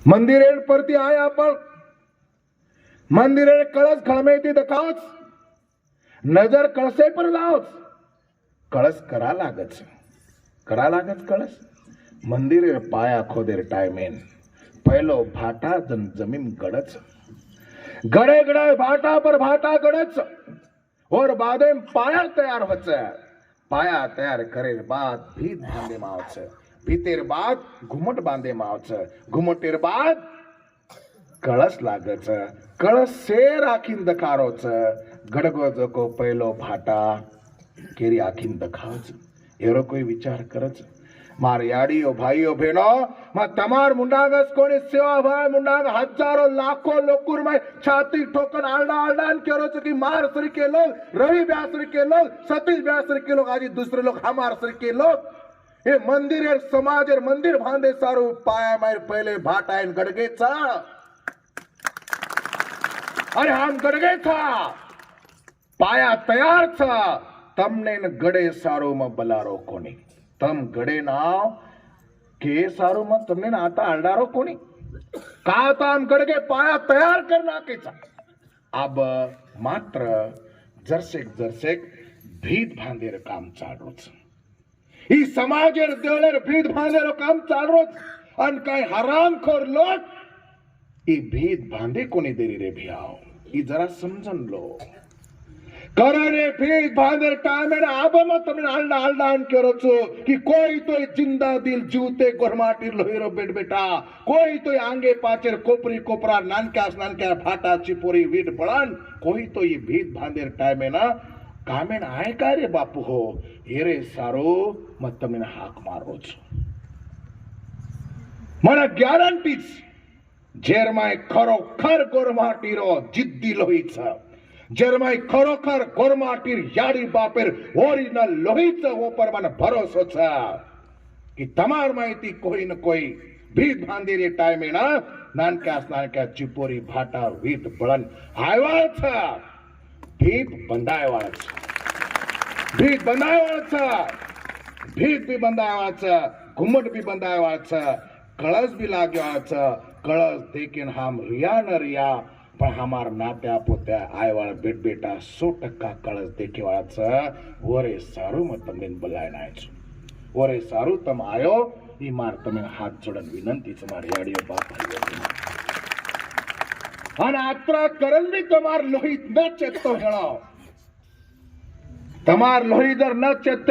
मंदिरे परती आया पण मंदिरे कळस खळमेती दखावच नजर कळसे पर लावच कळस करा लागच कळस मंदिरे पाया खोदेर टाइमेन पहलो भाटा जमीन गड़च गड़े गड़े भाटा पर भाटा गड़च और बादे पाया तैयार होच पाया तैयार करे बाद भीत बांधे मावच भीतेर बाद घुमट बांधे मावच घुमटेर बाद कळस लागच कळस से राखीन दखारोच गडगो जको पहलो भाटा केरी आखीन दखावच एरो कोई विचार करच मार याडीओ भाईओ बहनो मा तमार मुंडागस कोणी सेवा भाई मुंडाग हजारों लाखों लोकुर में छाती ठोकन आलडा आलडान केरो की मार सर के लोग रवि व्यासर के लोग सतीश व्यासर के लोग आज दूसरे लोग हमार सर के लोग ये मंदिर समाज मंदिर बांधे सारू पाया मार पहले भाटायन गड़गे था अरे हम गड़गे था पाया तैयार था तमने न गड़े सारो में बलारो कोनी तम गड़े नाव के सारो में तमने न आता अल्डारो कोनी का ताम गड़गे पाया तैयार करना के था अब मात्र जरसेक भीत बांधेर काम चालूच ही समाजेर देवलेर भीत बांधेर काम चालूच अन काय हरामखोर लोग ई भीत बांधे कोनी देरी रे भियाओ ई जरा समझन लो करे भीत बांधेर टाइमेर आबम तमने आलडा आलडान करो छो कि कोई तो जिंदा दिल जूते गोरमाटीर लोहिरो बेट बेटा कोई तो आंगे पाचेर कोपरी कोपरा नानक्या फाटा चिपोरी वीट बळान कोई तो ये भीत बांधेर टाइमे ना कामेन आय का रे बापू हो हेरे सारो मत तमने हाक मारो छो मला गॅरंटीच जेरमाय खरोखर गोरमाटीरो जिद्दी लोहीचा जेरमाय खरोखर गोरमाटीर याडी बापेर ओरिजिनल लोहीचा ओपर मन भरोसो छा कि तमार माहिती कोई न कोई भीत बांधेरी टाइमे ना नानक्या चिपोरी भाटा वीट बळन आयवाळ छा भीत बंधायवाळ छा भीत बंधायवाळ छा भीत भी बंधायवाळ छा घुमट भी बंधायवाळ छा कळस भी लाग्यो छा कळस देखेन हम रिया न रिया पण हमार नात्या पोत्या आयवाळ बेट बेटा 100% कळस देखे वाळा ओरे सारू मत तमने बोलाय नाय ओरे सारू तम आयो ई मार तमे हाथ जोड़न विनंती मार याडियो बाप अन आत्रा करन भी तमार लोहित न चेतो हेळो तमार लोही जर न चेत